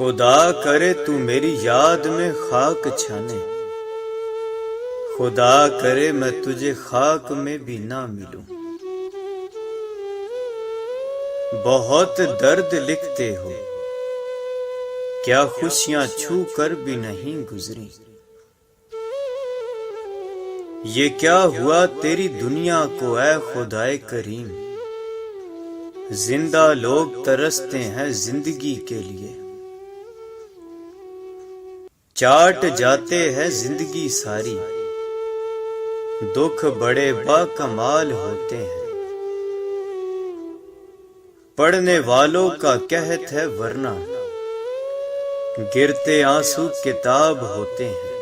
खुदा करे तू मेरी याद में खाक छाने, खुदा करे मैं तुझे खाक में भी ना मिलूं। बहुत दर्द लिखते हो, क्या खुशियां छू कर भी नहीं गुजरी। ये क्या हुआ तेरी दुनिया को ऐ खुदाए करीम। जिंदा लोग तरसते हैं जिंदगी के लिए, चाट जाते हैं जिंदगी सारी। दुख बड़े बाकमाल होते हैं, पढ़ने वालों का कहत है वरना गिरते आंसू किताब होते हैं।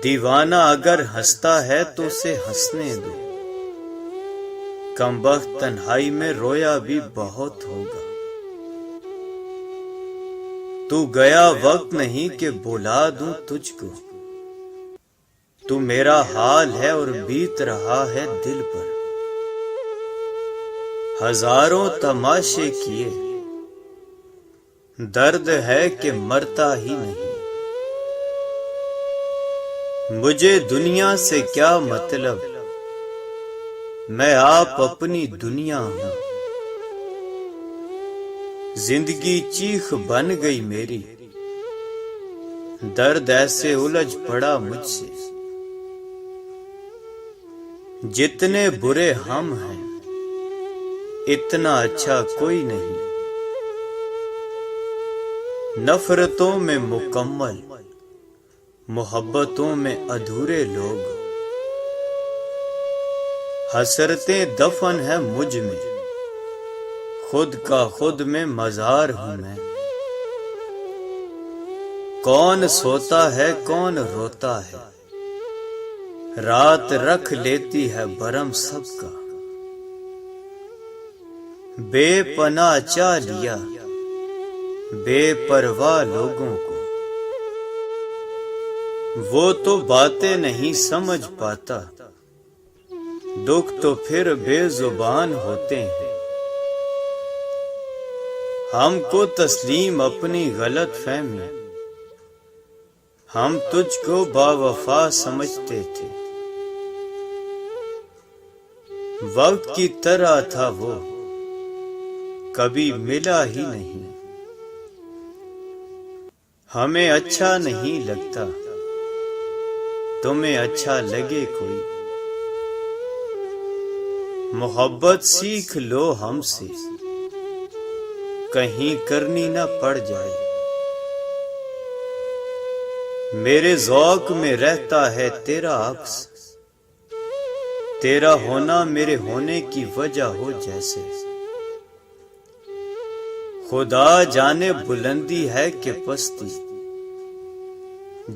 दीवाना अगर हंसता है तो उसे हंसने दो, कमबख्त तन्हाई में रोया भी बहुत होगा। तू गया वक्त नहीं कि बुला दूं तुझको, तू मेरा हाल है और बीत रहा है दिल पर। हजारों तमाशे किए, दर्द है कि मरता ही नहीं। मुझे दुनिया से क्या मतलब, मैं आप अपनी दुनिया हूं। जिंदगी चीख बन गई मेरी, दर्द ऐसे उलझ पड़ा मुझसे। जितने बुरे हम हैं इतना अच्छा कोई नहीं। नफरतों में मुकम्मल, मोहब्बतों में अधूरे लोग। हसरतें दफन है मुझ में, खुद का खुद में मजार हूं मैं। कौन सोता है कौन रोता है, रात रख लेती है भरम सबका। बेपनाह चा लिया बेपरवाह लोगों को, वो तो बातें नहीं समझ पाता। दुख तो फिर बेजुबान होते हैं। हमको तस्लीम अपनी गलत फहमी, हम तुझको बावफा समझते थे। वक्त की तरह था वो, कभी मिला ही नहीं। हमें अच्छा नहीं लगता, तुम्हें अच्छा लगे कोई। मोहब्बत सीख लो हमसे, कहीं करनी ना पड़ जाए। मेरे ज़ौक़ में रहता है तेरा अक्स, तेरा होना मेरे होने की वजह हो जैसे। खुदा जाने बुलंदी है कि पस्ती,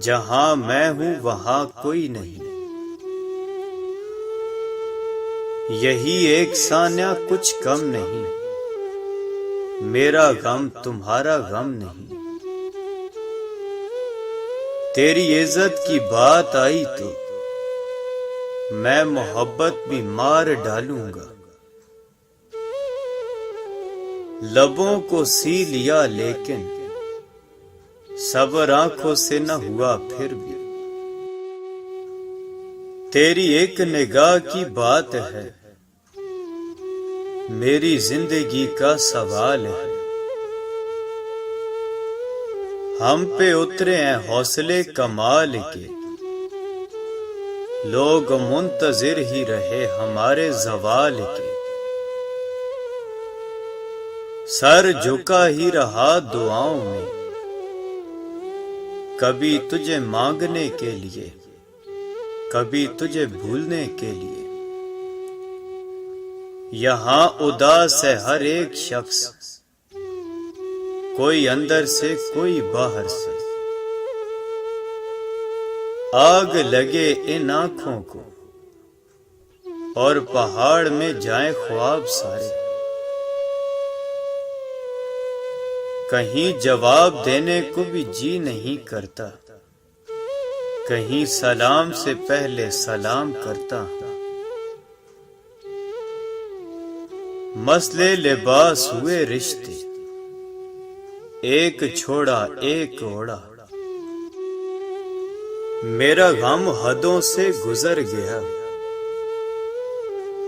जहां मैं हूं वहां कोई नहीं। यही एक सान्या कुछ कम नहीं, मेरा गम तुम्हारा गम नहीं। तेरी इज्जत की बात आई तो मैं मोहब्बत भी मार डालूंगा। लबों को सी लिया लेकिन सब्र आंखों से न हुआ फिर भी। तेरी एक निगाह की बात है, मेरी जिंदगी का सवाल है। हम पे उतरे हैं हौसले कमाल के, लोग मुंतजिर ही रहे हमारे जवाल के। सर झुका ही रहा दुआओं में, कभी तुझे मांगने के लिए, कभी तुझे भूलने के लिए। यहां उदास है हर एक शख्स, कोई अंदर से कोई बाहर से। आग लगे इन आंखों को और पहाड़ में जाए ख्वाब सारे। कहीं जवाब देने को भी जी नहीं करता, कहीं सलाम से पहले सलाम करता। मसले लिबास हुए रिश्ते, एक छोड़ा एक ओढ़ा। मेरा गम हदों से गुजर गया,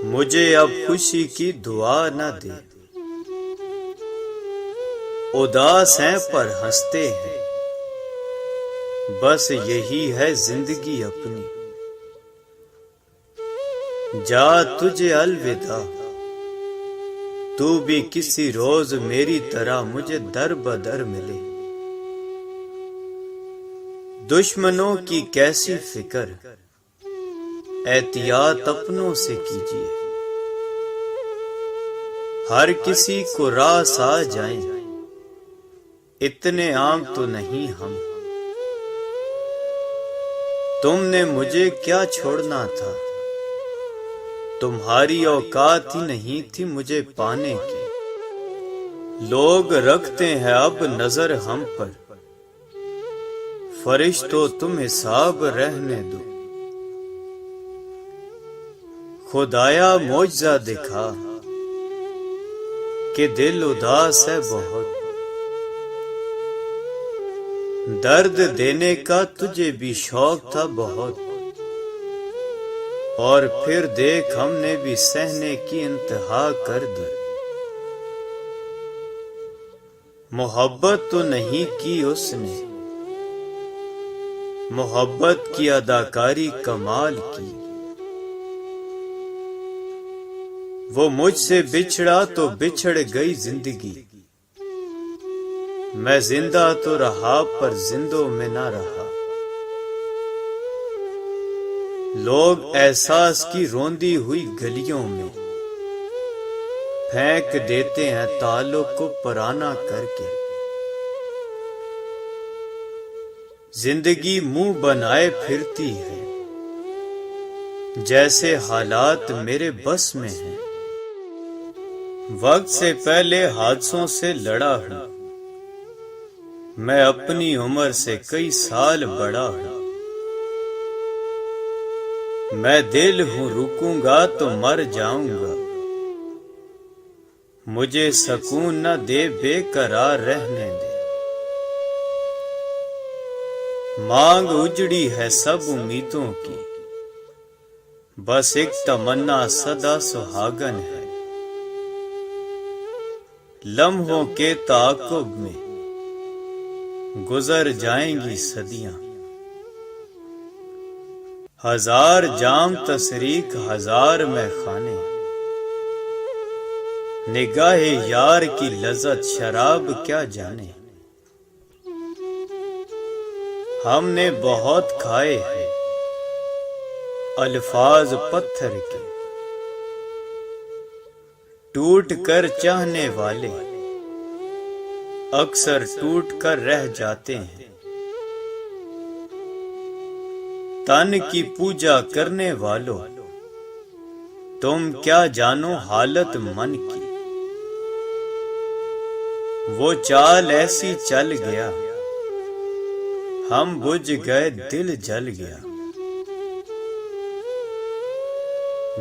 मुझे अब खुशी की दुआ न दे। उदास हैं पर हंसते हैं, बस यही है जिंदगी अपनी। जा तुझे अलविदा, तू भी किसी रोज मेरी तरह मुझे दर बदर मिले। दुश्मनों की कैसी फिक्र, एहतियात अपनों से कीजिए। हर किसी को रास आ जाएं, इतने आम तो नहीं हम। तुमने मुझे क्या छोड़ना था, तुम्हारी औकात ही नहीं थी मुझे पाने की। लोग रखते हैं अब नजर हम पर, फरिश्तों तुम हिसाब रहने दो। खुदाया मौजज़ा दिखा कि दिल उदास है बहुत। दर्द देने का तुझे भी शौक था बहुत, और फिर देख हमने भी सहने की इंतहा कर दी। मोहब्बत तो नहीं की उसने, मोहब्बत की अदाकारी कमाल की। वो मुझसे बिछड़ा तो बिछड़ गई जिंदगी, मैं जिंदा तो रहा पर जिंदों में ना रहा। लोग एहसास की रोंदी हुई गलियों में फेंक देते हैं ताल्लुक को पराना करके। जिंदगी मुंह बनाए फिरती है, जैसे हालात मेरे बस में हैं। वक्त से पहले हादसों से लड़ा हूं, मैं अपनी उम्र से कई साल बड़ा हूं। मैं दिल हूं रुकूंगा तो मर जाऊंगा, मुझे सुकून न दे बेकरार रहने दे। मांग उजड़ी है सब उम्मीदों की, बस एक तमन्ना सदा सुहागन है। लम्हों के ताक़ुब में गुजर जाएंगी सदियां। हजार जाम तसरीक हजार में खाने, निगाहे यार की लज़्ज़त शराब क्या जाने। हमने बहुत खाए हैं अल्फाज पत्थर के, टूट कर चाहने वाले अक्सर टूट कर रह जाते हैं। तन की पूजा करने वालों, तुम क्या जानो हालत मन की। वो चाल ऐसी चल गया, हम बुझ गए दिल जल गया।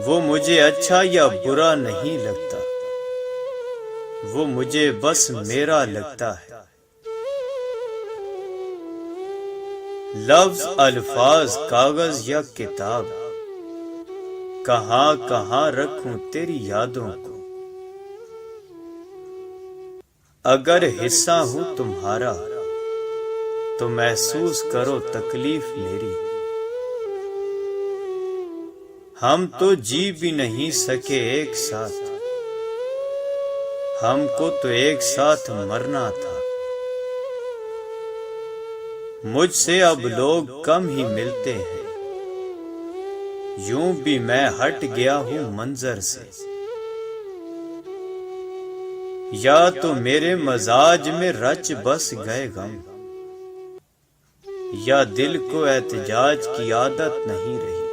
वो मुझे अच्छा या बुरा नहीं लगता, वो मुझे बस मेरा लगता है। लफ्ज अल्फाज कागज या किताब, कहां कहां रखूं तेरी यादों को। अगर हिस्सा हूं तुम्हारा तो महसूस करो तकलीफ मेरी। हम तो जी भी नहीं सके एक साथ, हमको तो एक साथ मरना था। मुझसे अब लोग कम ही मिलते हैं, यूं भी मैं हट गया हूं मंजर से। या तो मेरे मजाज में रच बस गए गम, या दिल को एहतिजाज की आदत नहीं रही।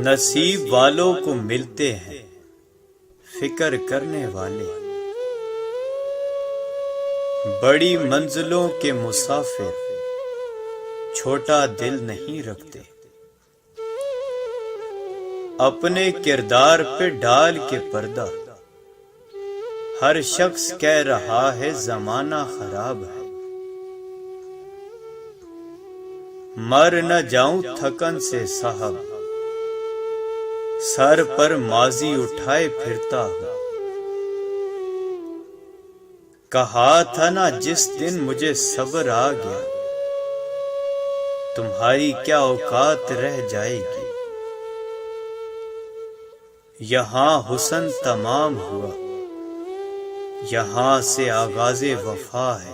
नसीब वालों को मिलते हैं फिक्र करने वाले, बड़ी मंजिलों के मुसाफिर छोटा दिल नहीं रखते। अपने किरदार पे डाल के पर्दा, हर शख्स कह रहा है जमाना खराब है। मर न जाऊं थकन से साहब, सर पर माजी उठाए फिरता हूं। कहा था ना जिस दिन मुझे सब्र आ गया, तुम्हारी क्या औकात रह जाएगी। यहां हुस्न तमाम हुआ, यहां से आगाज़े वफा है।